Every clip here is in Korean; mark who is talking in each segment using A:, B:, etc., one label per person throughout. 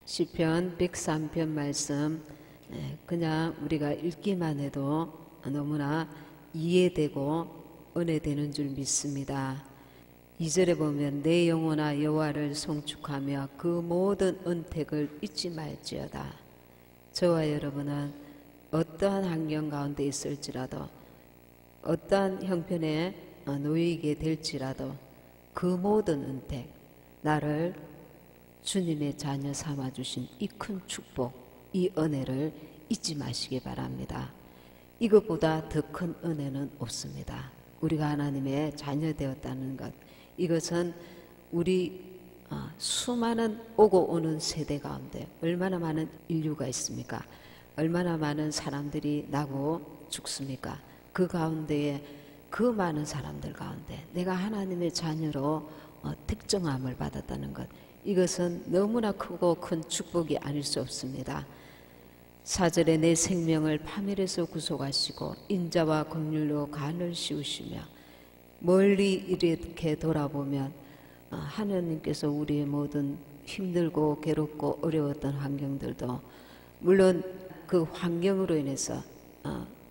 A: 시편 103편 말씀 그냥 우리가 읽기만 해도 너무나 이해되고 은혜되는 줄 믿습니다. 2절에 보면 내 영혼아 여호와를 송축하며 그 모든 은택을 잊지 말지어다. 저와 여러분은 어떠한 환경 가운데 있을지라도 어떠한 형편에 놓이게 될지라도 그 모든 은택, 나를 주님의 자녀 삼아주신 이 큰 축복, 이 은혜를 잊지 마시기 바랍니다. 이것보다 더 큰 은혜는 없습니다. 우리가 하나님의 자녀 되었다는 것, 이것은 우리 수많은 오고 오는 세대 가운데 얼마나 많은 인류가 있습니까? 얼마나 많은 사람들이 나고 죽습니까? 그 가운데에 그 많은 사람들 가운데 내가 하나님의 자녀로 특정함을 받았다는 것, 이것은 너무나 크고 큰 축복이 아닐 수 없습니다. 4절에 내 생명을 파멸에서 구속하시고 인자와 긍휼로 간을 씌우시며, 멀리 이렇게 돌아보면 하나님께서 우리의 모든 힘들고 괴롭고 어려웠던 환경들도, 물론 그 환경으로 인해서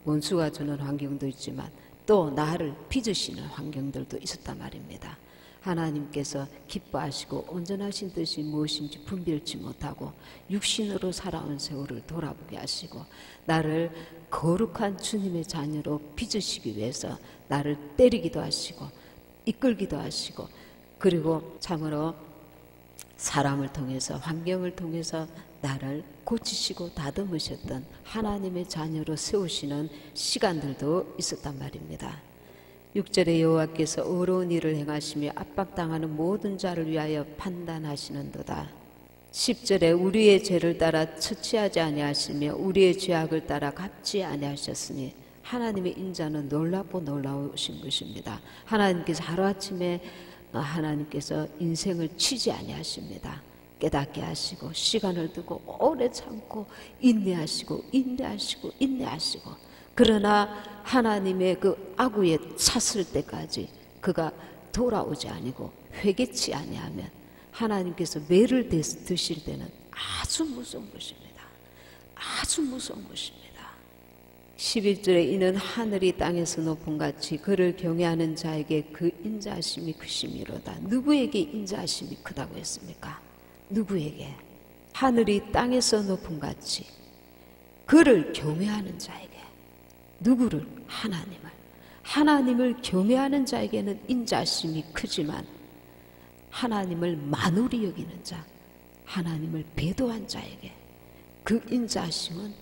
A: 원수가 주는 환경도 있지만 또 나를 빚으시는 환경들도 있었단 말입니다. 하나님께서 기뻐하시고 온전하신 뜻이 무엇인지 분별치 못하고 육신으로 살아온 세월을 돌아보게 하시고 나를 거룩한 주님의 자녀로 빚으시기 위해서 나를 때리기도 하시고 이끌기도 하시고, 그리고 참으로 사람을 통해서 환경을 통해서 나를 고치시고 다듬으셨던 하나님의 자녀로 세우시는 시간들도 있었단 말입니다. 6절에 여호와께서 의로운 일을 행하시며 압박당하는 모든 자를 위하여 판단하시는도다. 10절에 우리의 죄를 따라 처치하지 아니하시며 우리의 죄악을 따라 갚지 아니하셨으니, 하나님의 인자는 놀랍고 놀라우신 것입니다. 하나님께서 하루아침에 하나님께서 인생을 치지 아니하십니다. 깨닫게 하시고 시간을 두고 오래 참고 인내하시고 그러나 하나님의 그 악우에 찼을 때까지 그가 돌아오지 아니고 회개치 아니하면 하나님께서 매를 드실 때는 아주 무서운 것입니다. 아주 무서운 것입니다. 11절에 이는 하늘이 땅에서 높은 같이 그를 경외하는 자에게 그 인자하심이 크심이로다. 누구에게 인자하심이 크다고 했습니까? 누구에게? 하늘이 땅에서 높은 같이 그를 경외하는 자에게. 누구를? 하나님을 경외하는 자에게는 인자심이 크지만 하나님을 만우리 여기는 자, 하나님을 배도한 자에게 그 인자심은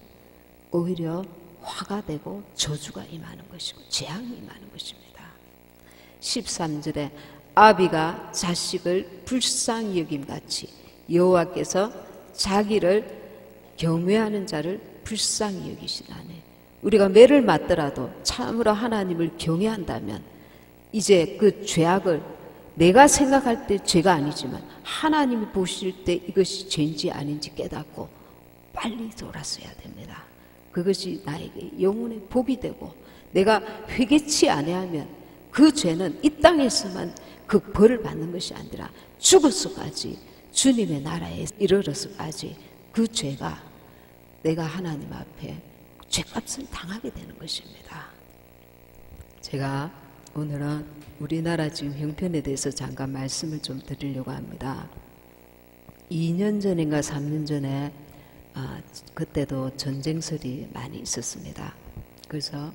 A: 오히려 화가 되고 저주가 임하는 것이고 재앙이 임하는 것입니다. 13절에 아비가 자식을 불쌍히 여김같이 여호와께서 자기를 경외하는 자를 불쌍히 여기시다니, 우리가 매를 맞더라도 참으로 하나님을 경외한다면 이제 그 죄악을 내가 생각할 때 죄가 아니지만 하나님이 보실 때 이것이 죄인지 아닌지 깨닫고 빨리 돌아서야 됩니다. 그것이 나에게 영혼의 복이 되고, 내가 회개치 아니하면 그 죄는 이 땅에서만 그 벌을 받는 것이 아니라 죽어서까지 주님의 나라에 이르러서까지 그 죄가 내가 하나님 앞에 죄값을 당하게 되는 것입니다. 제가 오늘은 우리나라 지금 형편에 대해서 잠깐 말씀을 좀 드리려고 합니다. 2년 전인가 3년 전에 그때도 전쟁설이 많이 있었습니다. 그래서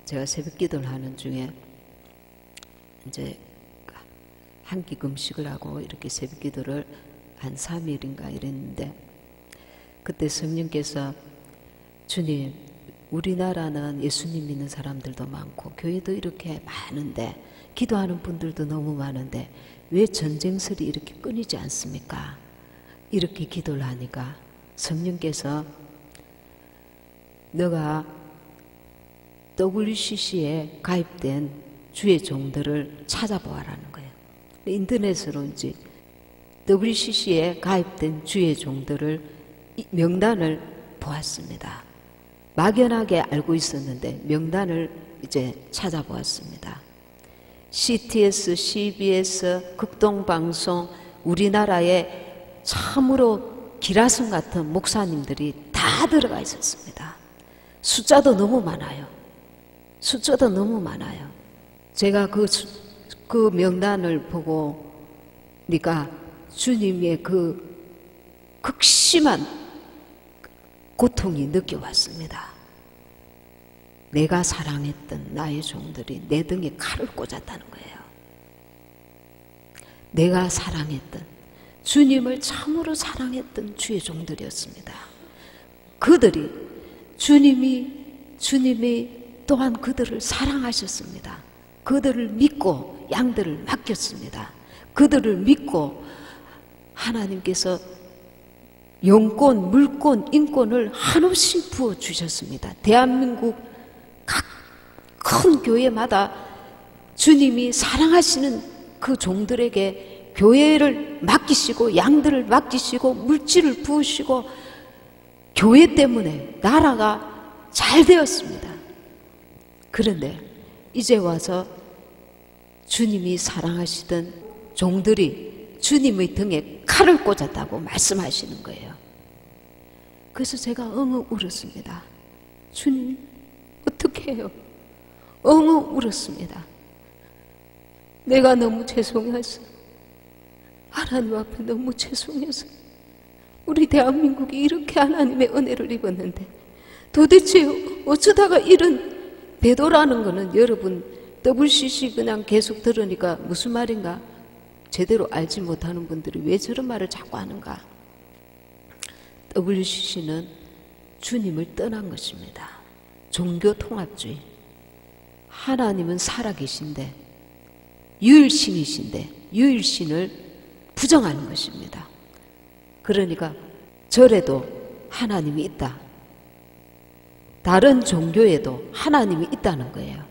A: 제가 새벽 기도를 하는 중에 이제 한 끼 금식을 하고 이렇게 새벽 기도를 한 3일인가 이랬는데, 그때 성령께서 주님, 우리나라는 예수님 믿는 사람들도 많고 교회도 이렇게 많은데 기도하는 분들도 너무 많은데 왜 전쟁설이 이렇게 끊이지 않습니까? 이렇게 기도를 하니까 성령께서 너가 WCC에 가입된 주의 종들을 찾아보아라는 거예요. 인터넷으로 이제 WCC에 가입된 주의 종들을 명단을 보았습니다. 막연하게 알고 있었는데 명단을 이제 찾아보았습니다. CTS, CBS, 극동방송, 우리나라에 참으로 기라성 같은 목사님들이 다 들어가 있었습니다. 숫자도 너무 많아요. 숫자도 너무 많아요. 제가 그 명단을 보고 니까 주님의 그 극심한 고통이 느껴왔습니다. 내가 사랑했던 나의 종들이 내 등에 칼을 꽂았다는 거예요. 내가 사랑했던, 주님을 참으로 사랑했던 주의 종들이었습니다. 그들이 주님이 또한 그들을 사랑하셨습니다. 그들을 믿고 양들을 맡겼습니다. 그들을 믿고 하나님께서 영권, 물권, 인권을 한없이 부어주셨습니다. 대한민국 각 큰 교회마다 주님이 사랑하시는 그 종들에게 교회를 맡기시고 양들을 맡기시고 물질을 부으시고 교회 때문에 나라가 잘 되었습니다. 그런데 이제 와서 주님이 사랑하시던 종들이 주님의 등에 칼을 꽂았다고 말씀하시는 거예요. 그래서 제가 엉엉 울었습니다. 주님 어떻게 해요? 엉엉 울었습니다. 내가 너무 죄송해서, 하나님 앞에 너무 죄송해서, 우리 대한민국이 이렇게 하나님의 은혜를 입었는데 도대체 어쩌다가 이런 배도라는 거는 여러분 WCC 그냥 계속 들으니까 무슨 말인가 제대로 알지 못하는 분들이 왜 저런 말을 자꾸 하는가. WCC는 주님을 떠난 것입니다. 종교통합주의. 하나님은 살아계신데 유일신이신데 유일신을 부정하는 것입니다. 그러니까 절에도 하나님이 있다. 다른 종교에도 하나님이 있다는 거예요.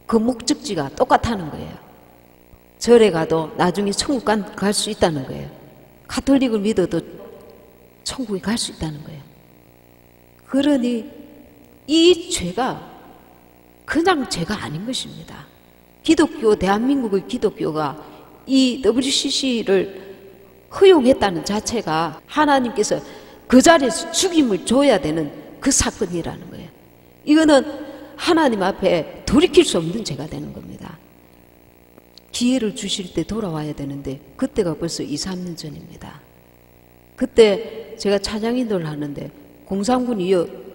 A: 그 목적지가 똑같다는 거예요. 절에 가도 나중에 천국 갈 수 있다는 거예요. 가톨릭을 믿어도 천국에 갈 수 있다는 거예요. 그러니 이 죄가 그냥 죄가 아닌 것입니다. 기독교, 대한민국의 기독교가 이 WCC를 허용했다는 자체가 하나님께서 그 자리에서 죽임을 줘야 되는 그 사건이라는 거예요. 이거는 하나님 앞에 돌이킬 수 없는 죄가 되는 겁니다. 기회를 주실 때 돌아와야 되는데 그때가 벌써 2, 3년 전입니다. 그때 제가 찬양인도를 하는데 공산군이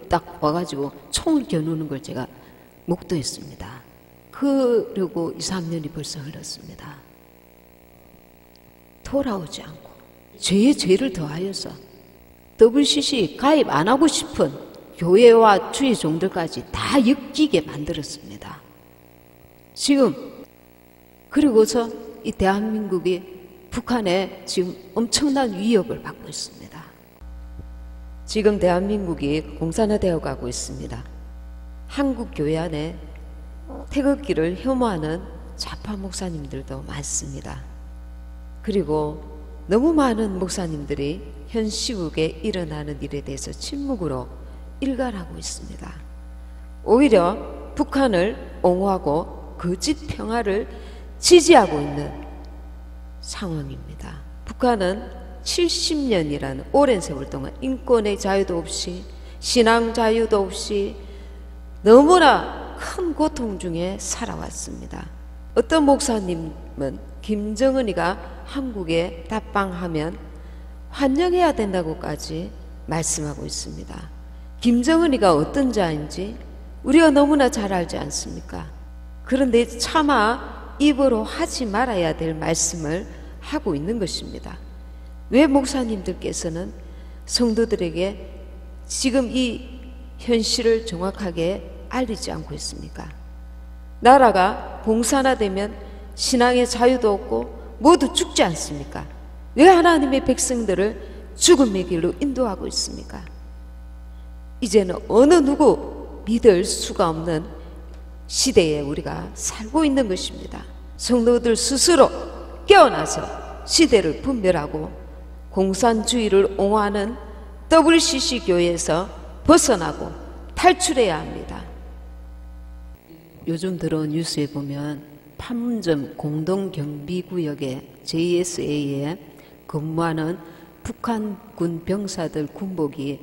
A: 딱 와가지고 총을 겨누는 걸 제가 목도했습니다. 그리고 2, 3년이 벌써 흘렀습니다. 돌아오지 않고 죄에 죄를 더하여서 WCC 가입 안 하고 싶은 교회와 주의 종들까지 다 엮이게 만들었습니다. 지금 그리고서 이 대한민국이 북한에 지금 엄청난 위협을 받고 있습니다. 지금 대한민국이 공산화되어 가고 있습니다. 한국 교회 안에 태극기를 혐오하는 좌파 목사님들도 많습니다. 그리고 너무 많은 목사님들이 현 시국에 일어나는 일에 대해서 침묵으로 일관하고 있습니다. 오히려 북한을 옹호하고 거짓 평화를 지지하고 있는 상황입니다. 북한은 70년이라는 오랜 세월 동안 인권의 자유도 없이 신앙 자유도 없이 너무나 큰 고통 중에 살아왔습니다. 어떤 목사님은 김정은이가 한국에 답방하면 환영해야 된다고까지 말씀하고 있습니다. 김정은이가 어떤 자인지 우리가 너무나 잘 알지 않습니까? 그런데 차마 입으로 하지 말아야 될 말씀을 하고 있는 것입니다. 왜 목사님들께서는 성도들에게 지금 이 현실을 정확하게 알리지 않고 있습니까? 나라가 공산화되면 신앙의 자유도 없고 모두 죽지 않습니까? 왜 하나님의 백성들을 죽음의 길로 인도하고 있습니까? 이제는 어느 누구 믿을 수가 없는 시대에 우리가 살고 있는 것입니다. 성도들 스스로 깨어나서 시대를 분별하고 공산주의를 옹호하는 WCC 교회에서 벗어나고 탈출해야 합니다. 요즘 들어온 뉴스에 보면 판문점 공동경비구역에 JSA에 근무하는 북한군 병사들 군복이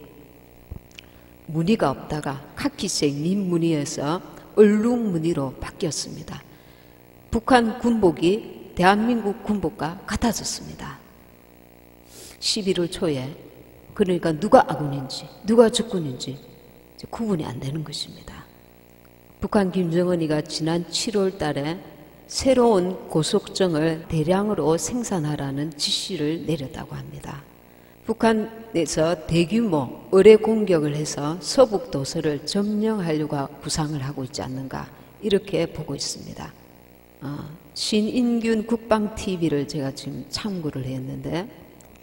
A: 무늬가 없다가 카키색 민 무늬에서 얼룩 무늬로 바뀌었습니다. 북한 군복이 대한민국 군복과 같아졌습니다. 11월 초에. 그러니까 누가 아군인지 누가 적군인지 구분이 안 되는 것입니다. 북한 김정은이가 지난 7월 달에 새로운 고속정을 대량으로 생산하라는 지시를 내렸다고 합니다. 북한에서 대규모 어뢰 공격을 해서 서북 도서를 점령하려고 구상을 하고 있지 않는가 이렇게 보고 있습니다. 신인균 국방TV를 제가 지금 참고를 했는데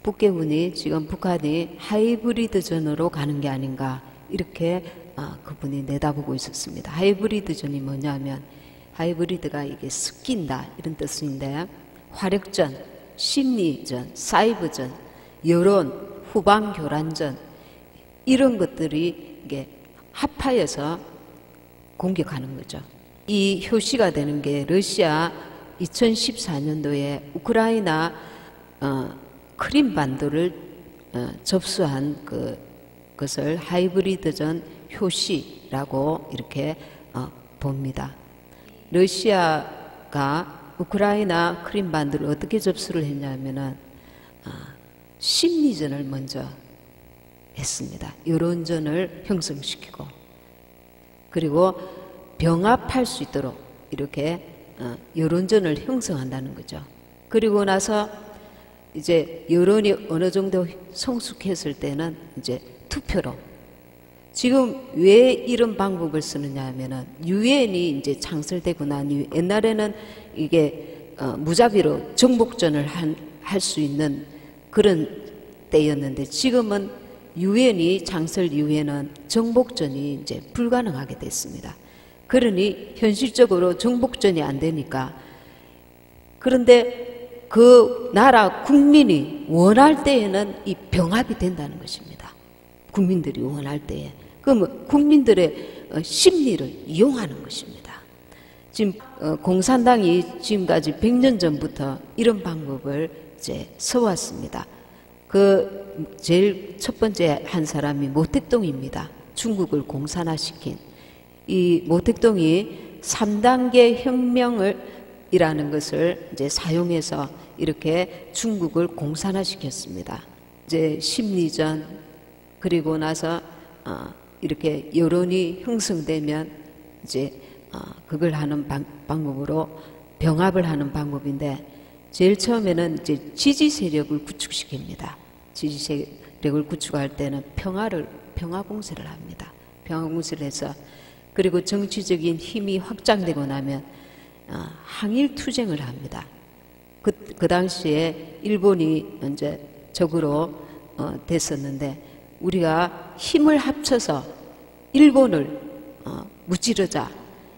A: 북계군이 지금 북한이 하이브리드전으로 가는 게 아닌가 이렇게 그분이 내다보고 있었습니다. 하이브리드전이 뭐냐면 하이브리드가 이게 섞인다 이런 뜻인데 화력전, 심리전, 사이버전, 여론, 후방교란전 이런 것들이 이게 합하여서 공격하는 거죠. 이 효시가 되는 게 러시아 2014년도에 우크라이나 크림반도를 접수한 그것을 하이브리드전 효시라고 이렇게 봅니다. 러시아가 우크라이나 크림반도를 어떻게 접수를 했냐면은 심리전을 먼저 했습니다. 여론전을 형성시키고 그리고 병합할 수 있도록 이렇게 여론전을 형성한다는 거죠. 그리고 나서 이제 여론이 어느 정도 성숙했을 때는 이제 투표로 지금 왜 이런 방법을 쓰느냐 하면은 유엔이 이제 창설되고 난 이후 옛날에는 이게 무자비로 정복전을 할 수 있는 그런 때였는데 지금은 유엔이 창설 이후에는 정복전이 이제 불가능하게 됐습니다. 그러니 현실적으로 정복전이 안 되니까 그런데 그 나라 국민이 원할 때에는 이 병합이 된다는 것입니다. 국민들이 원할 때에. 그러면 국민들의 심리를 이용하는 것입니다. 지금 공산당이 지금까지 100년 전부터 이런 방법을 이제 써왔습니다. 그 제일 첫 번째 한 사람이 모택동입니다. 중국을 공산화시킨 이 모택동이 3단계 혁명이라는 것을 이제 사용해서 이렇게 중국을 공산화시켰습니다. 이제 심리전 그리고 나서 이렇게 여론이 형성되면 이제 그걸 하는 방법으로 병합을 하는 방법인데 제일 처음에는 이제 지지 세력을 구축시킵니다. 지지 세력을 구축할 때는 평화 공세를 합니다. 평화 공세를 해서 그리고 정치적인 힘이 확장되고 나면 항일 투쟁을 합니다. 그 당시에 일본이 이제 적으로 됐었는데 우리가 힘을 합쳐서 일본을 무찌르자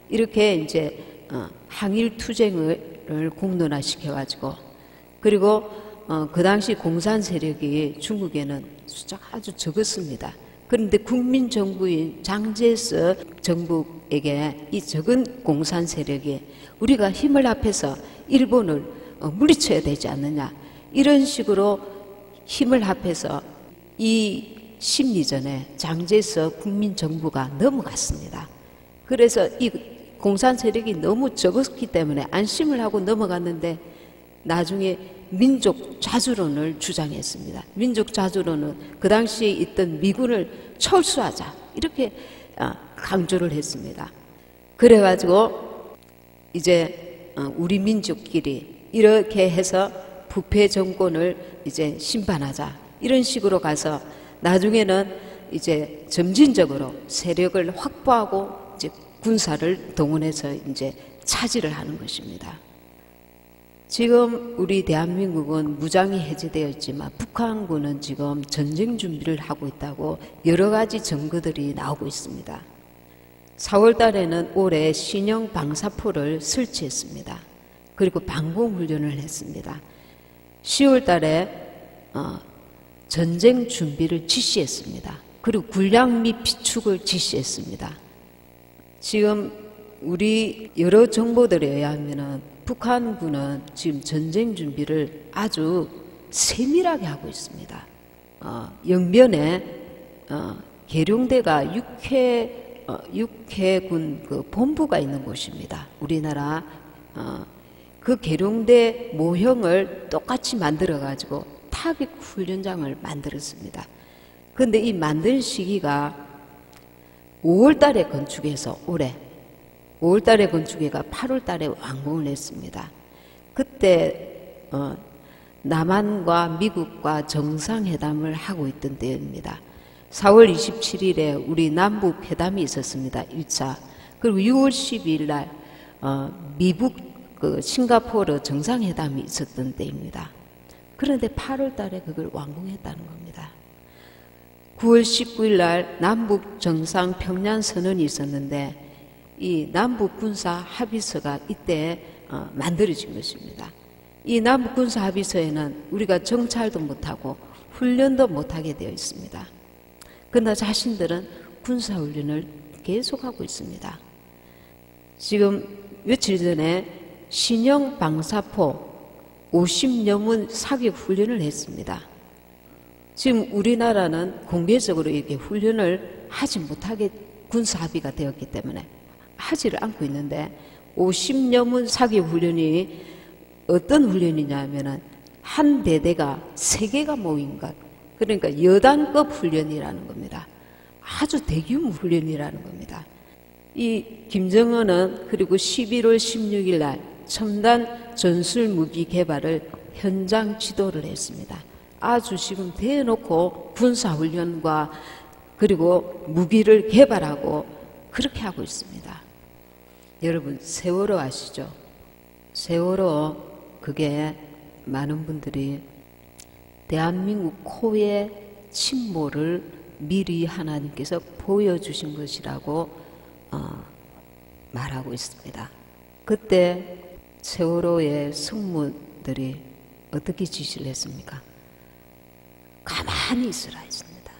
A: 이렇게 이제 항일 투쟁을 공론화시켜가지고 그리고 그 당시 공산 세력이 중국에는 숫자가 아주 적었습니다. 그런데 국민정부인 장제스 정부에게 이 적은 공산 세력이 우리가 힘을 합해서 일본을 물리쳐야 되지 않느냐 이런 식으로 힘을 합해서 이 심리전에 장제스 국민정부가 넘어갔습니다. 그래서 이 공산 세력이 너무 적었기 때문에 안심을 하고 넘어갔는데 나중에 민족 자주론을 주장했습니다. 민족 자주론은 그 당시에 있던 미군을 철수하자 이렇게 강조를 했습니다. 그래가지고 이제 우리 민족끼리 이렇게 해서 부패 정권을 이제 심판하자 이런 식으로 가서 나중에는 이제 점진적으로 세력을 확보하고 이제 군사를 동원해서 이제 차지를 하는 것입니다. 지금 우리 대한민국은 무장이 해제되어 있지만 북한군은 지금 전쟁 준비를 하고 있다고 여러 가지 증거들이 나오고 있습니다. 4월 달에는 올해 신형 방사포를 설치했습니다. 그리고 방공훈련을 했습니다. 10월 달에 전쟁 준비를 지시했습니다. 그리고 군량 및 비축을 지시했습니다. 지금 우리 여러 정보들에 의하면은 북한군은 지금 전쟁 준비를 아주 세밀하게 하고 있습니다. 영변에 계룡대가 육해군 그 본부가 있는 곳입니다. 우리나라 그 계룡대 모형을 똑같이 만들어 가지고 타격 훈련장을 만들었습니다. 근데 이 만든 시기가 5월 달에 건축해서 올해 5월 달에 건축해가 8월 달에 완공을 했습니다. 그때 남한과 미국과 정상회담을 하고 있던 때입니다. 4월 27일에 우리 남북 회담이 있었습니다. 1차. 그리고 6월 12일 날 미국 그 싱가포르 정상회담이 있었던 때입니다. 그런데 8월 달에 그걸 완공했다는 겁니다. 9월 19일 날 남북 정상 평양 선언이 있었는데 이 남북 군사 합의서가 이때 만들어진 것입니다. 이 남북 군사 합의서에는 우리가 정찰도 못하고 훈련도 못하게 되어 있습니다. 그러나 자신들은 군사 훈련을 계속하고 있습니다. 지금 며칠 전에 신형 방사포 50여문 사격 훈련을 했습니다. 지금 우리나라는 공개적으로 이렇게 훈련을 하지 못하게 군사 합의가 되었기 때문에 하지를 않고 있는데 50여문 사격 훈련이 어떤 훈련이냐 하면은 한 대대가 3개가 모인 것, 그러니까 여단급 훈련이라는 겁니다. 아주 대규모 훈련이라는 겁니다. 이 김정은은 그리고 11월 16일 날 첨단 전술 무기 개발을 현장 지도를 했습니다. 아주 지금 대놓고 군사훈련과 그리고 무기를 개발하고 그렇게 하고 있습니다. 여러분 세월호 아시죠? 세월호 그게 많은 분들이 대한민국 코의 침몰을 미리 하나님께서 보여주신 것이라고 말하고 있습니다. 그때 세월호의 승무들이 어떻게 지시를 했습니까? 가만히 있으라 했습니다.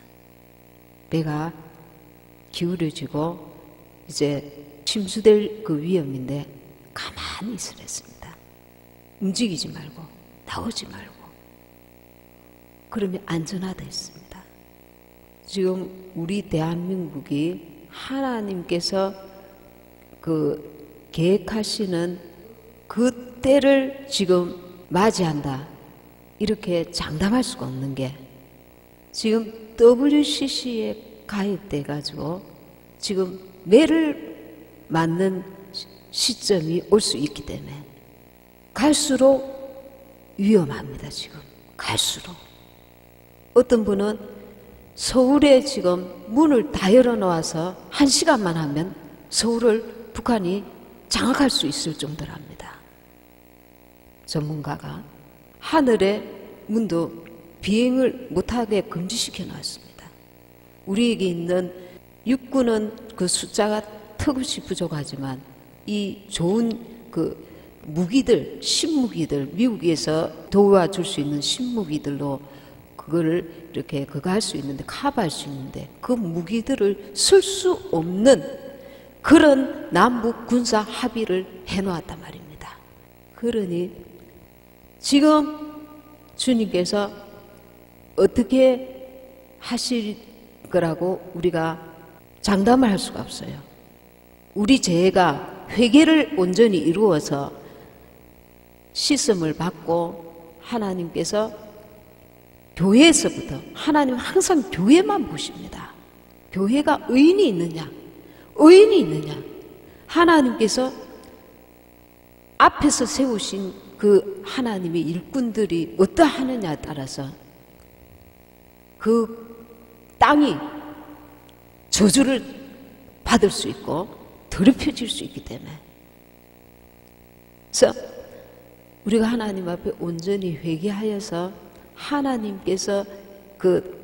A: 배가 기울어지고 이제 침수될 그 위험인데 가만히 있으라 했습니다. 움직이지 말고 나오지 말고 그러면 안전하다 했습니다. 지금 우리 대한민국이 하나님께서 그 계획하시는 그 때를 지금 맞이한다 이렇게 장담할 수가 없는 게 지금 WCC에 가입돼 가지고 지금 매를 맞는 시점이 올 수 있기 때문에 갈수록 위험합니다. 지금 갈수록 어떤 분은 서울에 지금 문을 다 열어놓아서 1시간만 하면 서울을 북한이 장악할 수 있을 정도랍니다. 전문가가 하늘의 문도 비행을 못하게 금지시켜 놨습니다. 우리에게 있는 육군은 그 숫자가 턱없이 부족하지만 이 좋은 그 무기들, 신무기들, 미국에서 도와줄 수 있는 신무기들로 그거를 이렇게 그거 할 수 있는데 커버할 수 있는데 그 무기들을 쓸 수 없는 그런 남북 군사 합의를 해놓았단 말입니다. 그러니 지금 주님께서 어떻게 하실 거라고 우리가 장담을 할 수가 없어요. 우리 죄가 회개를 온전히 이루어서 씻음을 받고 하나님께서 교회에서부터 하나님 항상 교회만 보십니다. 교회가 의인이 있느냐 의인이 있느냐 하나님께서 앞에서 세우신 그 하나님의 일꾼들이 어떠하느냐에 따라서 그 땅이 저주를 받을 수 있고 더럽혀질 수 있기 때문에 그래서 우리가 하나님 앞에 온전히 회개하여서 하나님께서 그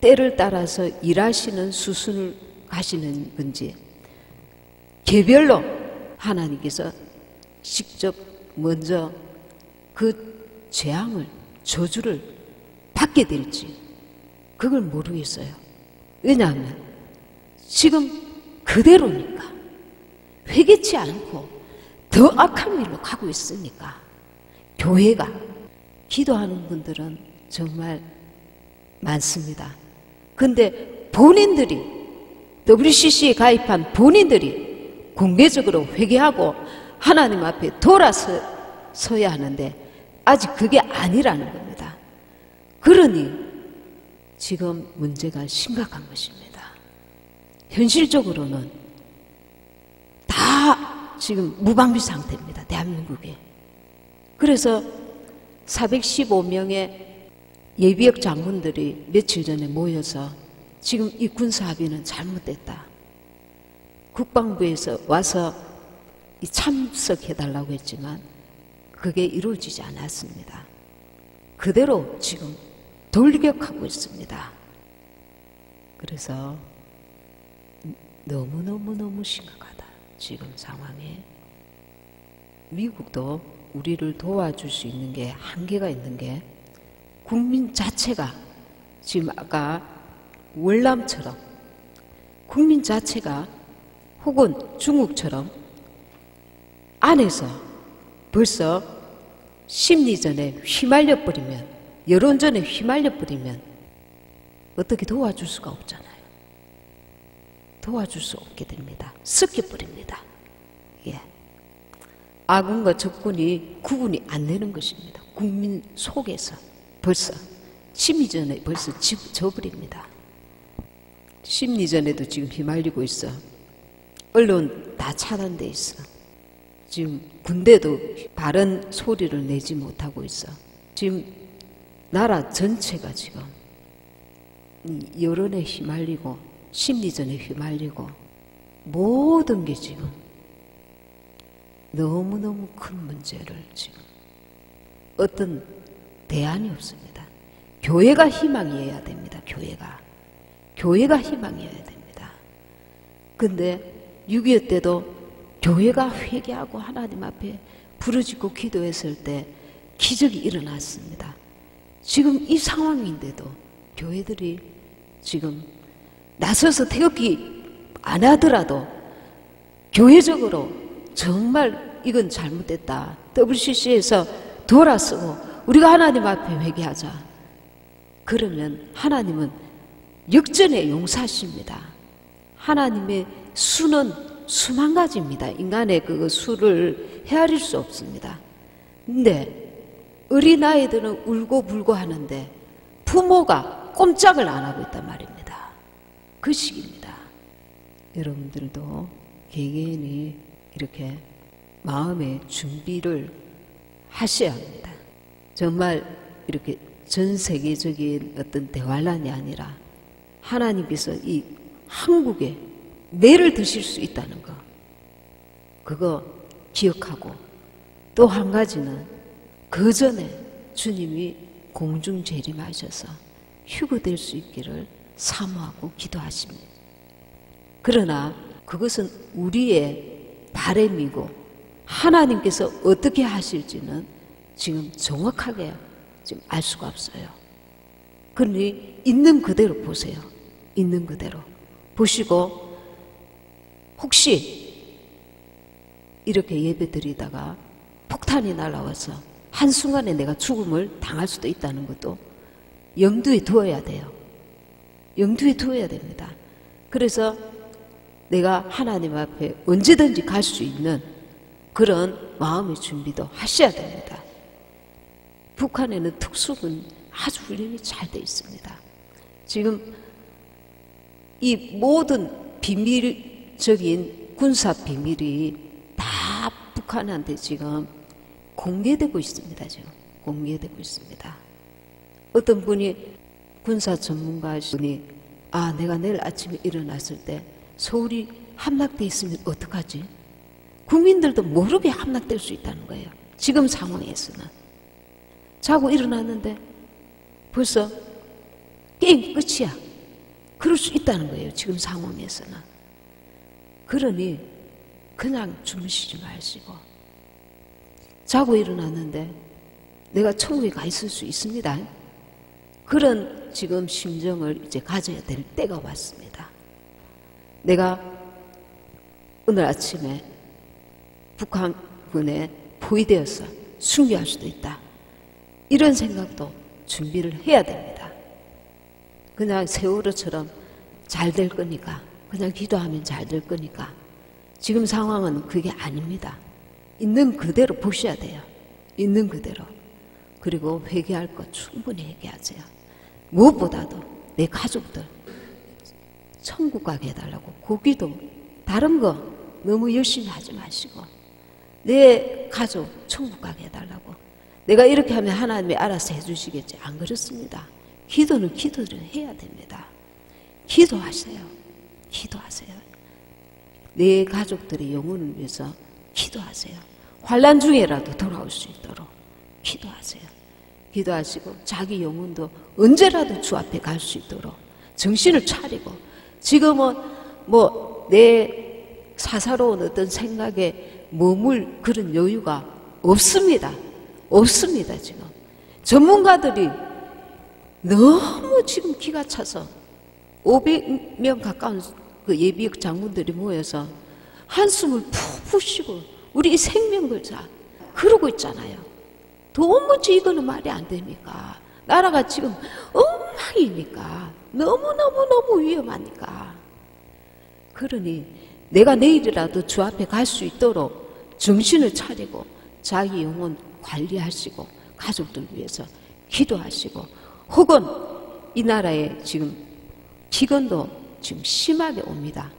A: 때를 따라서 일하시는 수순을 가시는 건지 개별로 하나님께서 직접 먼저 그 재앙을 저주를 받게 될지 그걸 모르겠어요. 왜냐하면 지금 그대로니까 회개치 않고 더 악한 일로 가고 있으니까 교회가 기도하는 분들은 정말 많습니다. 근데 본인들이 WCC에 가입한 본인들이 공개적으로 회개하고 하나님 앞에 돌아서야 하는데 아직 그게 아니라는 겁니다. 그러니 지금 문제가 심각한 것입니다. 현실적으로는 다 지금 무방비 상태입니다. 대한민국에. 그래서 415명의 예비역 장군들이 며칠 전에 모여서 지금 이 군사합의는 잘못됐다. 국방부에서 와서 참석해달라고 했지만 그게 이루어지지 않았습니다. 그대로 지금 돌격하고 있습니다. 그래서 너무너무너무 심각하다. 지금 상황에. 미국도 우리를 도와줄 수 있는 게 한계가 있는 게 국민 자체가 지금 아까 월남처럼 국민 자체가 혹은 중국처럼 안에서 벌써 심리전에 휘말려 버리면, 여론전에 휘말려 버리면 어떻게 도와줄 수가 없잖아요. 도와줄 수 없게 됩니다. 섞여 버립니다. 예. 아군과 적군이 구분이 안 되는 것입니다. 국민 속에서 벌써 심리전에 벌써 져버립니다. 심리전에도 지금 휘말리고 있어. 언론 다 차단돼 있어. 지금 군대도 바른 소리를 내지 못하고 있어. 지금 나라 전체가 지금 여론에 휘말리고 심리전에 휘말리고 모든 게 지금 너무너무 큰 문제를 지금 어떤 대안이 없습니다. 교회가 희망이어야 됩니다. 교회가 희망이어야 됩니다. 근데 6.25 때도 교회가 회개하고 하나님 앞에 부르짖고 기도했을 때 기적이 일어났습니다. 지금 이 상황인데도 교회들이 지금 나서서 태극기 안 하더라도 교회적으로 정말 이건 잘못됐다. WCC에서 돌아서고 우리가 하나님 앞에 회개하자. 그러면 하나님은 역전의 용사십니다. 하나님의 수는 수만 가지입니다. 인간의 그 수를 헤아릴 수 없습니다. 근데 어린아이들은 울고 불고 하는데 부모가 꼼짝을 안 하고 있단 말입니다. 그 시기입니다. 여러분들도 개개인이 이렇게 마음의 준비를 하셔야 합니다. 정말 이렇게 전 세계적인 어떤 대환란이 아니라 하나님께서 이 한국에 매를 드실 수 있다는 거, 그거 기억하고, 또 한 가지는 그 전에 주님이 공중 재림하셔서 휴거될 수 있기를 사모하고 기도하십니다. 그러나 그것은 우리의 바람이고 하나님께서 어떻게 하실지는 지금 정확하게 지금 알 수가 없어요. 그러니 있는 그대로 보세요. 있는 그대로 보시고, 혹시 이렇게 예배 드리다가 폭탄이 날아와서 한순간에 내가 죽음을 당할 수도 있다는 것도 염두에 두어야 돼요. 염두에 두어야 됩니다. 그래서 내가 하나님 앞에 언제든지 갈 수 있는 그런 마음의 준비도 하셔야 됩니다. 북한에는 특수군 아주 훈련이 잘 돼 있습니다. 지금 이 모든 비밀적인 군사 비밀이 다 북한한테 지금 공개되고 있습니다. 지금 공개되고 있습니다. 어떤 분이 군사 전문가 분이 내가 내일 아침에 일어났을 때 서울이 함락돼 있으면 어떡하지? 국민들도 모르게 함락될 수 있다는 거예요. 지금 상황에서는. 자고 일어났는데 벌써 게임 끝이야. 그럴 수 있다는 거예요. 지금 상황에서는. 그러니 그냥 주무시지 마시고, 자고 일어났는데 내가 천국에 가 있을 수 있습니다. 그런 지금 심정을 이제 가져야 될 때가 왔습니다. 내가 오늘 아침에 북한군에 포위되어서 순교할 수도 있다. 이런 생각도 준비를 해야 됩니다. 그냥 세월호처럼 잘 될 거니까, 그냥 기도하면 잘 될 거니까. 지금 상황은 그게 아닙니다. 있는 그대로 보셔야 돼요. 있는 그대로. 그리고 회개할 것 충분히 회개하세요. 무엇보다도 내 가족들 천국 가게 해달라고. 고기도 다른 거 너무 열심히 하지 마시고 내 가족 천국 가게 해달라고. 내가 이렇게 하면 하나님이 알아서 해주시겠지. 안 그렇습니다. 기도는 기도를 해야 됩니다. 기도하세요. 기도하세요. 내 가족들의 영혼을 위해서 기도하세요. 환난 중에라도 돌아올 수 있도록 기도하세요. 기도하시고 자기 영혼도 언제라도 주 앞에 갈 수 있도록 정신을 차리고, 지금은 뭐 내 사사로운 어떤 생각에 머물 그런 여유가 없습니다. 없습니다. 지금 전문가들이 너무 지금 기가 차서 500명 가까운 그 예비역 장군들이 모여서 한숨을 푹 쉬고 우리 이 생명 걸자 그러고 있잖아요. 도무지 이거는 말이 안 됩니까? 나라가 지금 엉망이니까, 너무너무 위험하니까. 그러니 내가 내일이라도 주 앞에 갈 수 있도록 정신을 차리고 자기 영혼 관리하시고 가족들 위해서 기도하시고, 혹은 이 나라에 지금 기근도 지금 심하게 옵니다.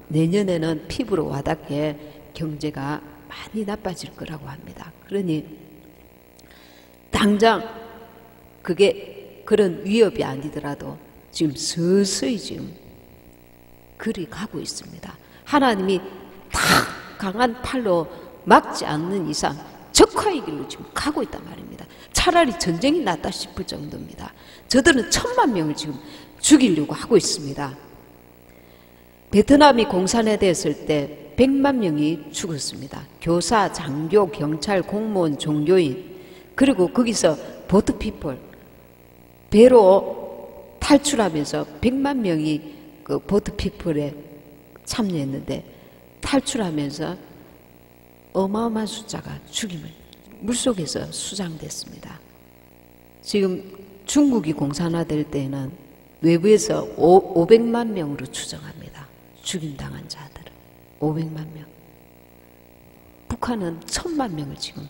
A: 내년에는 피부로 와닿게 경제가 많이 나빠질 거라고 합니다. 그러니 당장 그게 그런 위협이 아니더라도 지금 서서히 지금 그리 가고 있습니다. 하나님이 다 강한 팔로 막지 않는 이상 적화의 길로 지금 가고 있단 말입니다. 차라리 전쟁이 낫다 싶을 정도입니다. 저들은 1000만 명을 지금 죽이려고 하고 있습니다. 베트남이 공산화됐을 때 100만 명이 죽었습니다. 교사, 장교, 경찰, 공무원, 종교인, 그리고 거기서 보트피플, 배로 탈출하면서 100만 명이 그 보트피플에 참여했는데 탈출하면서 어마어마한 숫자가 죽임을 물속에서 수장됐습니다. 지금 중국이 공산화될 때는 외부에서 500만 명으로 추정합니다. 죽임당한 자들은 500만 명. 북한은 1000만 명을 지금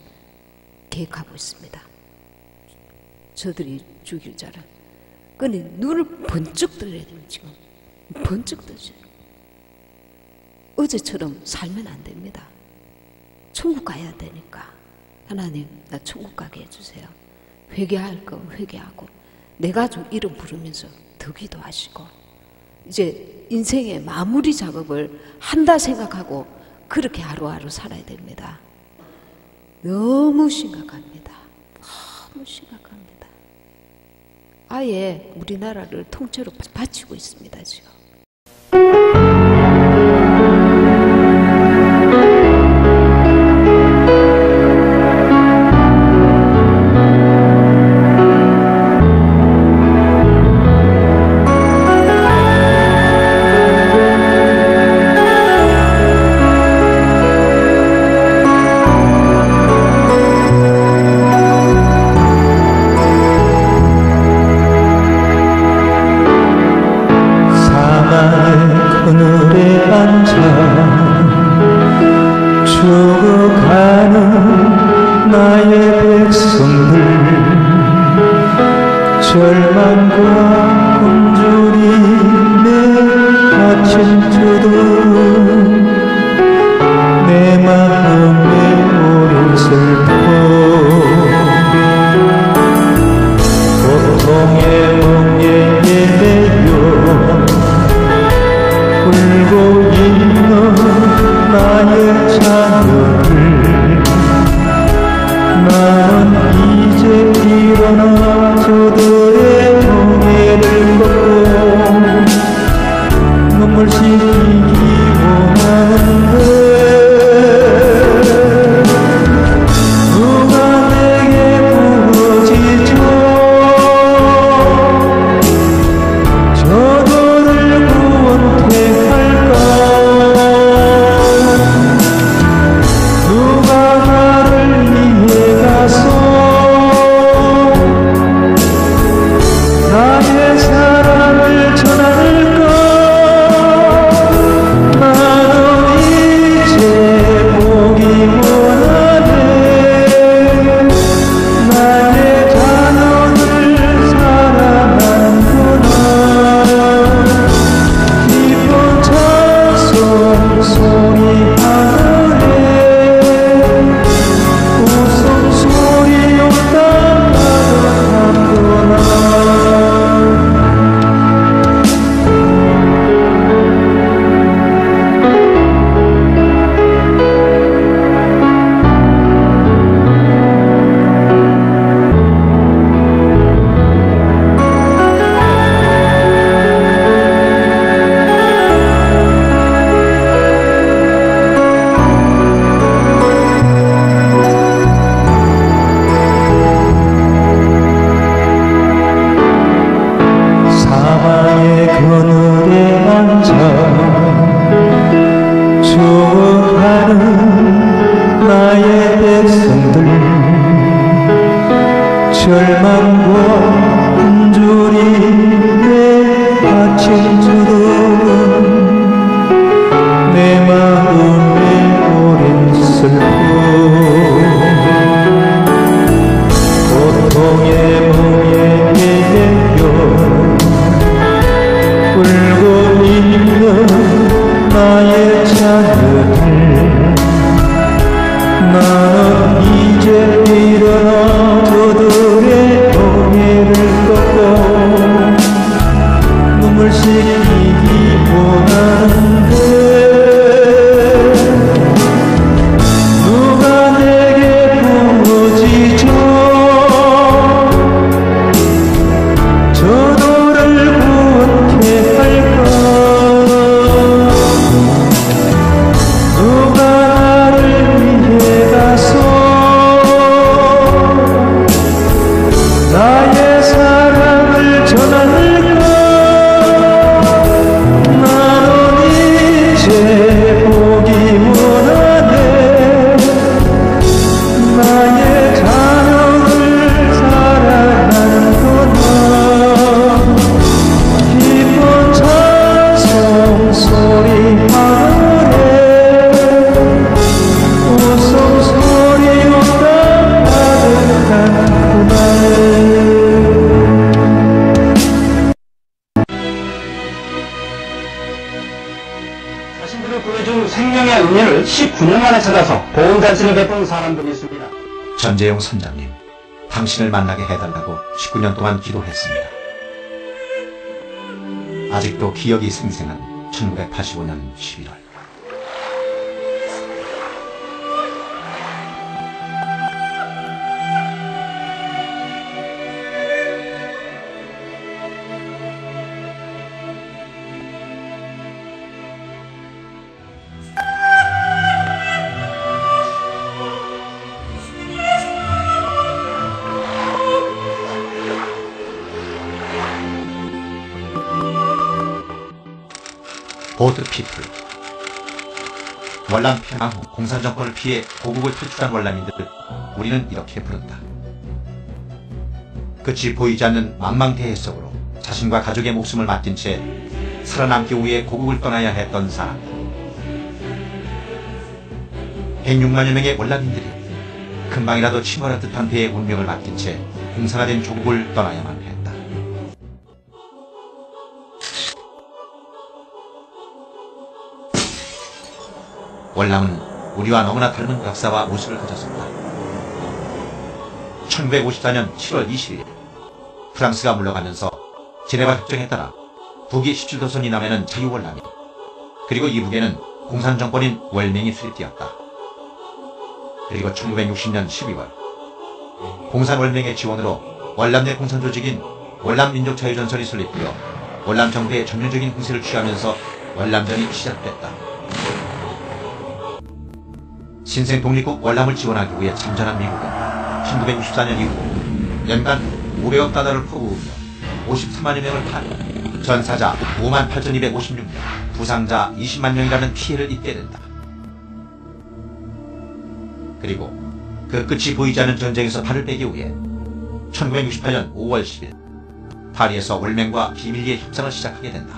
A: 계획하고 있습니다. 저들이 죽일 자를. 그런데 눈을 번쩍 들어야 됩니다. 지금 번쩍 뜨죠. 어제처럼 살면 안 됩니다. 천국 가야 되니까 하나님 나 천국 가게 해주세요. 회개할 거 회개하고 내 가족 이름 부르면서 더 기도하시고 이제 인생의 마무리 작업을 한다 생각하고 그렇게 하루하루 살아야 됩니다. 너무 심각합니다. 너무 심각합니다. 아예 우리나라를 통째로 바치고 있습니다. 지금.
B: 절망과 굶주림에 갇힌 저도 내 마음에 오랜 슬픔 고통의 멍에 매여 울고 있는 나의 자녀들 나는 이제 일어나 저들의 경계를 걷고 눈물 씻기기 원하는데 누가 내게 부어지죠. 저들을 구원케할까. 누가 나를 위해 가서 나의 사랑 바친 주는 내 마음의 오랜 슬픔 고통의 멍에 배겨 울고 있는 나의 자녀들 나는 이제 일어나 저들의 동해를 꺾고 눈물 씻기기 원하는데 누가 내게 부어지죠 저들을 구원케 할까 누가 나를 위해 가서 나의 사랑을 전할까 나는 이제 보기 원하네 나의 자녀를 사랑하는구나 기쁜 찬송 소리 하늘에 웃음소리 온다 가득한 그날
C: 자신들을 구해준 생명의 은혜를 19년 만에 찾아서 보험잔치를 베푼 사람들이 있습니다.
D: 전재용 선장님, 당신을 만나게 해달라고 19년 동안 기도했습니다. 아직도 기억이 생생한 1985년 11월. 보드피플. 월남 평화 후 공산정권을 피해 고국을 탈출한 월남인들을 우리는 이렇게 부른다. 끝이 보이지 않는 망망대해 속으로 자신과 가족의 목숨을 맡긴 채 살아남기 위해 고국을 떠나야 했던 사람. 106만여 명의 월남인들이 금방이라도 침몰할 듯한 배의 운명을 맡긴 채 공산화된 조국을 떠나야만 했다. 월남은 우리와 너무나 닮은 역사와 모습을 가졌습니다. 1954년 7월 20일 프랑스가 물러가면서 제네바 협정에 따라 북위 17도선 이남에는 자유월남이 그리고 이북에는 공산정권인 월맹이 수립되었다. 그리고 1960년 12월 공산월맹의 지원으로 월남 내 공산조직인 월남민족자유전선이 설립되어 월남 정부의 전면적인 공세를 취하면서 월남전이 시작됐다. 신생 독립국 월남을 지원하기 위해 참전한 미국은 1964년 이후 연간 500억 달러를 퍼부으며 53만여 명을 파괴, 전사자 58,256명, 부상자 20만 명이라는 피해를 입게 된다. 그리고 그 끝이 보이지 않는 전쟁에서 발을 빼기 위해 1968년 5월 10일 파리에서 월맹과 비밀리에 협상을 시작하게 된다.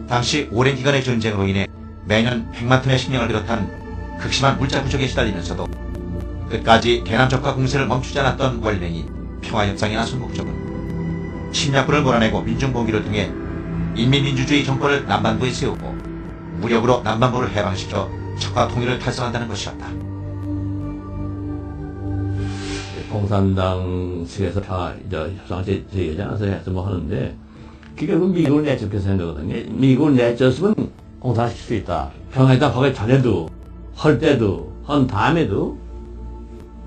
D: 당시 오랜 기간의 전쟁으로 인해 매년 100만 톤의 식량을 비롯한 극심한 물자 부족에 시달리면서도 끝까지 대남적과 공세를 멈추지 않았던 월맹이 평화협상에 나선 목적은 침략군을 몰아내고 민중봉기를 통해 인민민주주의 정권을 남반부에 세우고 무력으로 남반부를 해방시켜 적과 통일을 달성한다는 것이었다.
E: 공산당 측에서 협상을 제기하지 않아서 해서 뭐 하는데 그게 미국을 내쫓겠어 생각하거든요. 미국을 내쫓으면 공산화시킬 수 있다. 평화에다 거기 전에도 할 때도 한 다음에도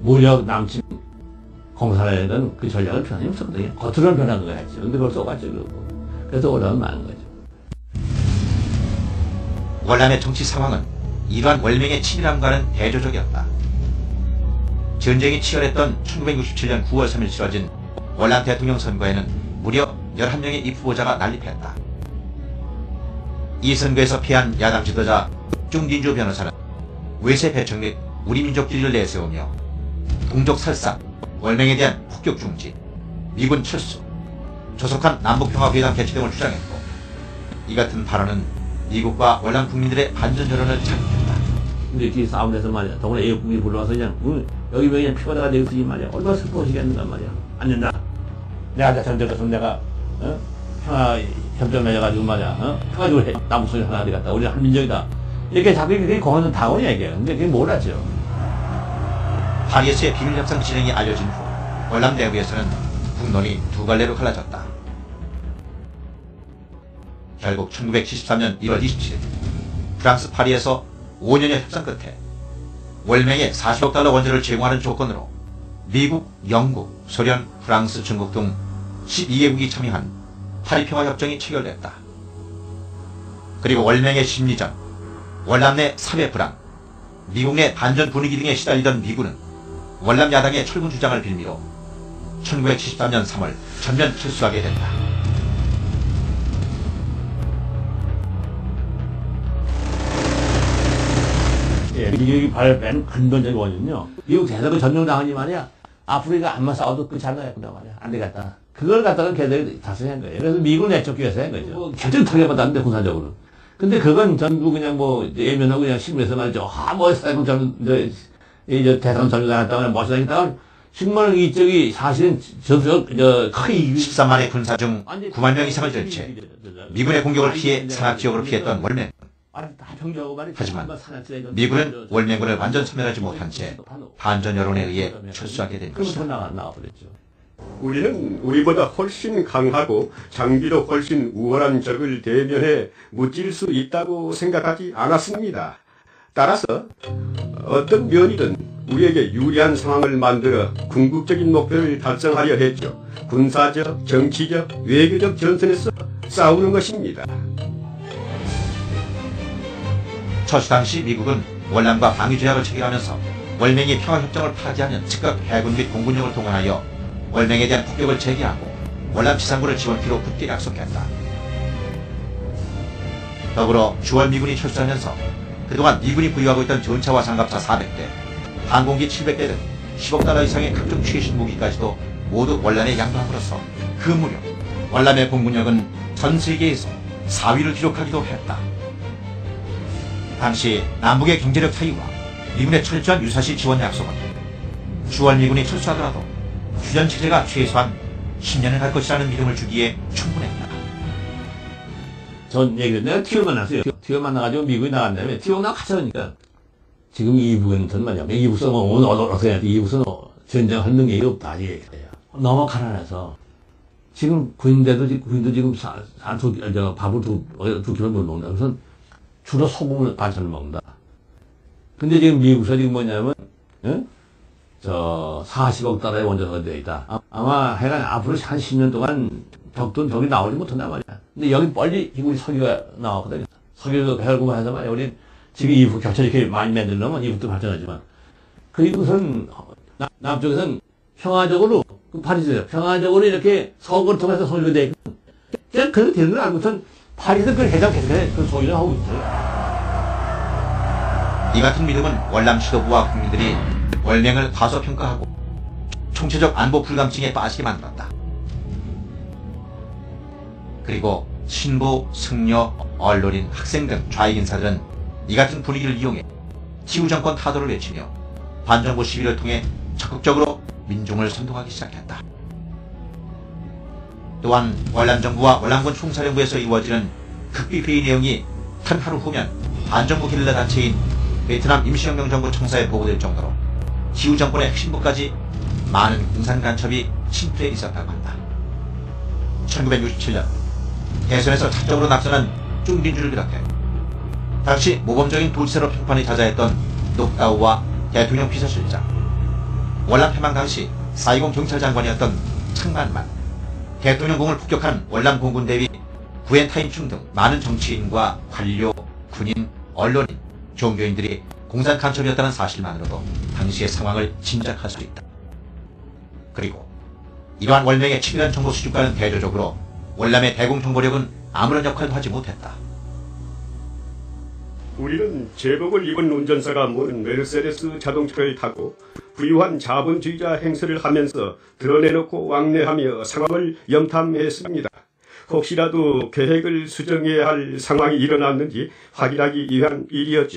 E: 무력 남침 공산화에는 그 전략을 변함이 없었거든요. 겉으로는 변한 거 했지. 근데 그걸 써봤죠. 그래서 어려움이 많은 거죠.
D: 월남의 정치 상황은 이러한 월맹의 치밀함과는 대조적이었다. 전쟁이 치열했던 1967년 9월 3일 치러진 월남 대통령 선거에는 무려 11명의 입후보자가 난립했다. 이 선거에서 패한 야당 지도자 중진주 변호사는 외세 배척 및 우리 민족 길을 내세우며 동족 살상, 월맹에 대한 폭격 중지, 미군 철수, 조속한 남북평화회담 개최 등을 주장했고, 이 같은 발언은 미국과 월남 국민들의 반전 여론을 자극했다.
E: 근데 이 싸움에서 말이야. 더구나 애국민이 불러와서 그냥 여기 왜 그냥 피바다가 되어 있으니 말이야. 얼마나 슬퍼지겠는가 말이야. 안 된다. 내가 전쟁 같으면 내가 평화 협정 맺어가지고 말이야. 평화적으로 남북 소리 하나 되겠다. 우리 한민족이다. 이렇게 자꾸 그게 공헌은 다원이야 이게. 근데 그게 몰랐죠.
D: 파리에서의 비밀 협상 진행이 알려진 후 월남 내부에서는 국론이 두 갈래로 갈라졌다. 결국 1973년 1월 27일 프랑스 파리에서 5년의 협상 끝에 월맹에 40억 달러 원조를 제공하는 조건으로 미국, 영국, 소련, 프랑스, 중국 등 12개국이 참여한 파리평화협정이 체결됐다. 그리고 월맹의 심리전, 월남 내 사회 불안, 미국 내 반전 분위기 등에 시달리던 미군은 월남 야당의 철군 주장을 빌미로 1973년 3월 전면 철수하게 된다.
E: 예, 미국이 발표한 근본적인 원인은요. 미국 대사로 점령당하니 말이야. 아프리카 안만 싸워도 끝이 안 나겠구나 말이야. 안 되겠다. 그걸 갖다가 걔들이 다스린 거예요. 그래서 미국을 내쫓기 위해서 한 거죠. 결정타게 받았는데 군사적으로. 근데 그건 전부 그냥 예면하고 그냥 신문에서 말이죠. 뭐 사이먼 대선 점령당했다고 멋있다니까. 정말 이쪽이 사실은 크게
D: 13만의 군사 중 9만 명 이상을 절취해 미군의 공격을 피해 산악지역으로 피했던 월맹. 하지만 미군은 월맹군을 완전 섬멸하지 못한 채 반전 여론에 의해 철수하게 된 것이다.
F: 우리는 우리보다 훨씬 강하고 장비로 훨씬 우월한 적을 대면해 무찔 수 있다고 생각하지 않았습니다. 따라서 어떤 면이든 우리에게 유리한 상황을 만들어 궁극적인 목표를 달성하려 했죠. 군사적, 정치적, 외교적 전선에서 싸우는 것입니다.
D: 철수 당시 미국은 월남과 방위조약을 체결하면서 월맹이 평화협정을 파기하면 즉각 해군 및 공군력을 동원하여 월맹에 대한 폭격을 재개하고 월남 지상군을 지원키로 굳게 약속했다. 더불어 주월 미군이 철수하면서 그동안 미군이 보유하고 있던 전차와 장갑차 400대, 항공기 700대 등 10억 달러 이상의 각종 최신 무기까지도 모두 월남에 양도함으로써 그 무렵 월남의 공군력은 전 세계에서 4위를 기록하기도 했다. 당시 남북의 경제력 차이와 미군의 철저한 유사시 지원 약속은 주월 미군이 철수하더라도 휴전체제가 최소한 10년을 갈 것이라는 믿음을 주기에 충분했다.
E: 전 얘기를 내가 티오 만났어요. 티오 만나가지고 미국이 나간 다음에 티오 나가 같이 하니까 지금 이북은 말이야. 이북선 오늘 어떻게 해야 돼? 이북선 전쟁할 능력이 없다. 이 얘기예요. 너무 가난해서 지금 군인도 지금 밥을 두 끼를 못 먹는다. 그래서 주로 소금을 반찬을 먹는다. 근데 지금 미국에서 지금 뭐냐면 40억 달러의 원자로가 되어 있다. 아마 해가 앞으로 한 10년 동안 벽이 나오지 못한단 말이야. 근데 여기 빨리 지금 우리 석유가 나왔거든요. 석유도 배열구만 해서 말이야. 우리 지금 이북 격차 이렇게 많이 만들려면 이북도 발전하지만. 그리고선 남쪽에서는 평화적으로, 파리에서 평화적으로 이렇게 서구를 통해서 석유가 되어 있고, 그냥 그렇게 되는 걸 알고선 파리에서 그걸 해당 계속해 그 소유를 하고 있어요.
D: 이 같은 믿음은 월남 지도부와 국민들이 월맹을 과소평가하고 총체적 안보 불감증에 빠지게 만들었다. 그리고 신보, 승려, 언론인, 학생 등 좌익 인사들은 이 같은 분위기를 이용해 티우 정권 타도를 외치며 반정부 시위를 통해 적극적으로 민중을 선동하기 시작했다. 또한 월남 정부와 월남군 총사령부에서 이루어지는 극비회의 내용이 단 하루 후면 반정부 게릴라 단체인 베트남 임시혁명 정부 청사에 보고될 정도로 티우 정권의 핵심부까지 많은 공산 간첩이 침투해 있었다고 한다. 1967년 대선에서 차적으로 낙선한 쭝린주를 비롯해 당시 모범적인 도지사로 평판이 자자했던 녹다우와 대통령 비서실장, 월남 패망 당시 4.20 경찰장관이었던 창만만, 대통령궁을 폭격한 월남 공군대위 구엔타임충 등 많은 정치인과 관료, 군인, 언론인, 종교인들이 공산 간첩이었다는 사실만으로도 당시의 상황을 짐작할 수 있다. 그리고 이러한 월맹의 치밀한 정보 수집과는 대조적으로 월남의 대공정보력은 아무런 역할도 하지 못했다.
F: 우리는 제복을 입은 운전사가 모는 메르세데스 자동차를 타고 부유한 자본주의자 행세를 하면서 드러내놓고 왕래하며 상황을 염탐했습니다. 혹시라도 계획을 수정해야 할 상황이 일어났는지 확인하기 위한 일이었죠.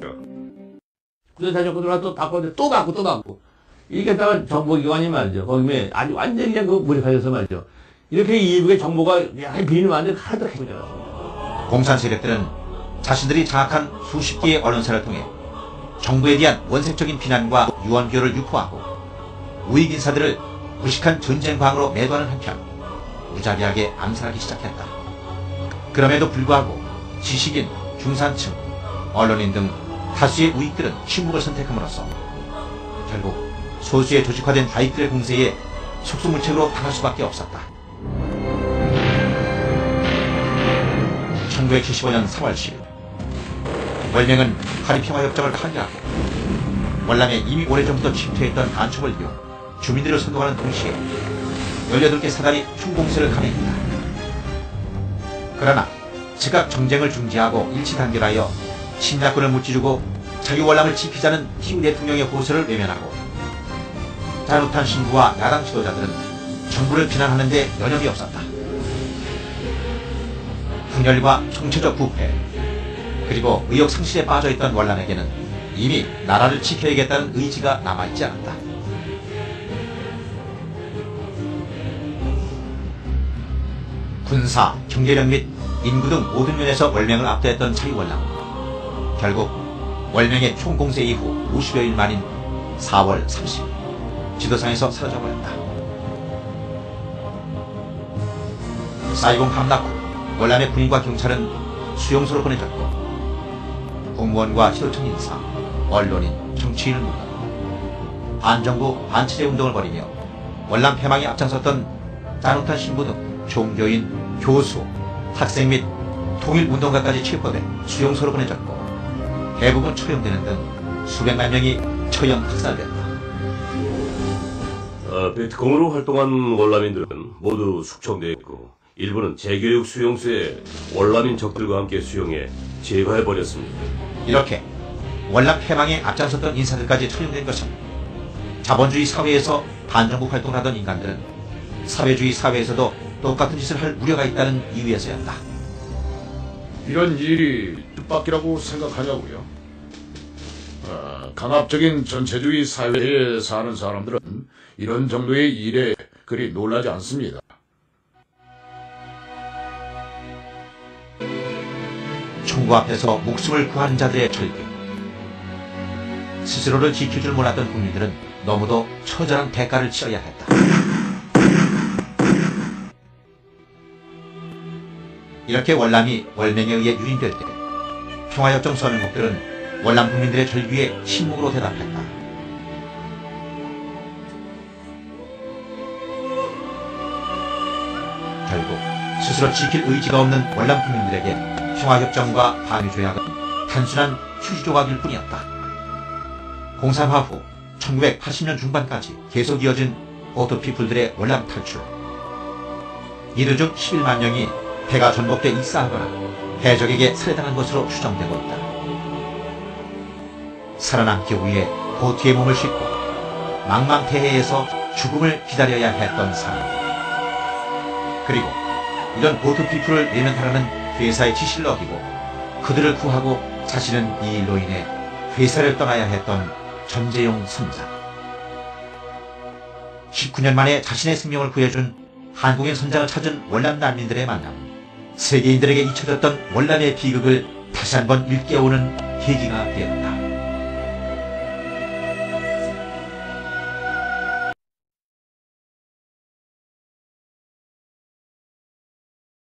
E: 자전거들 또 바꿔, 또 바꾸고. 이게 다 정보기관이 말이죠. 거기에 아주 완전히 그냥 그 몰입하셔서 말이죠. 이렇게 일부의 정보가 비누한테 하나도 해보잖아.
D: 공산 세력들은 자신들이 장악한 수십 개의 언론사를 통해 정부에 대한 원색적인 비난과 유언비어를 유포하고 우익 인사들을 무식한 전쟁광으로 매도하는 한편 무자비하게 암살하기 시작했다. 그럼에도 불구하고 지식인, 중산층, 언론인 등 다수의 우익들은 침묵을 선택함으로써 결국 소수의 조직화된 좌익들의 공세에 속수무책으로 당할 수밖에 없었다. 1975년 3월 10일 월명은 파리평화협정을 파기하고 월남에 이미 오래전부터 침투했던 간첩을 이용 주민들을 선동하는 동시에 18개 사단이 총공세를 감행했다. 그러나 즉각 정쟁을 중지하고 일치단결하여 침략군을 무찌르고 자기 월남을 지키자는 희우 대통령의 호소를 외면하고 짜누탄 신부와 야당 지도자들은 정부를 비난하는 데 여념이 없었다. 분열과 정치적 부패 그리고 의욕 상실에 빠져있던 월남에게는 이미 나라를 지켜야겠다는 의지가 남아있지 않았다. 군사, 경제력 및 인구 등 모든 면에서 월명을 압도했던 자유월남. 결국 월명의 총공세 이후 50여일 만인 4월 30일 지도상에서 사라져버렸다. 사이공 함락 후 월남의 군인과 경찰은 수용소로 보내졌고 공무원과 지도청 인사, 언론인, 정치인을 물러 반정부, 반체제 운동을 벌이며 월남 폐망에 앞장섰던 짜누탄 신부 등 종교인, 교수, 학생 및 통일운동가까지 체포돼 수용소로 보내졌고 대부분 처형되는 등 수백만 명이 처형 학살됐다.
G: 베트콩으로 활동한 월남인들은 모두 숙청되었고 일부는 재교육 수용소에 월남인 적들과 함께 수용해 제거해버렸습니다.
D: 이렇게 월남 폐망에 앞장섰던 인사들까지 처형된 것은 자본주의 사회에서 반정부 활동을 하던 인간들은 사회주의 사회에서도 똑같은 짓을 할 우려가 있다는 이유에서였다.
H: 이런 일이 뜻밖이라고 생각하냐고요? 강압적인 전체주의 사회에 사는 사람들은 이런 정도의 일에 그리 놀라지 않습니다.
D: 총구 앞에서 목숨을 구한 자들의 절규. 스스로를 지킬 줄 몰랐던 국민들은 너무도 처절한 대가를 치러야 했다. 이렇게 월남이 월맹에 의해 유인될 때 평화협정 서명국들은 월남 국민들의 절규에 침묵으로 대답했다. 결국 스스로 지킬 의지가 없는 월남 국민들에게 평화협정과 방위조약은 단순한 휴지 조각일 뿐이었다. 공산화 후 1980년 중반까지 계속 이어진 보트피플들의 월남 탈출. 이들 중 11만 명이 배가 전복돼 익사하거나 해적에게 살해당한 것으로 추정되고 있다. 살아남기 위해 보트에 몸을 싣고 망망대해에서 죽음을 기다려야 했던 사람. 그리고 이런 보트피플을 외면하라는 회사의 지시를 어기고 그들을 구하고 자신은 이 일로 인해 회사를 떠나야 했던 전재용 선장. 19년 만에 자신의 생명을 구해준 한국인 선장을 찾은 월남 난민들의 만남. 세계인들에게 잊혀졌던 월남의 비극을 다시 한번 일깨우는 계기가 되었다.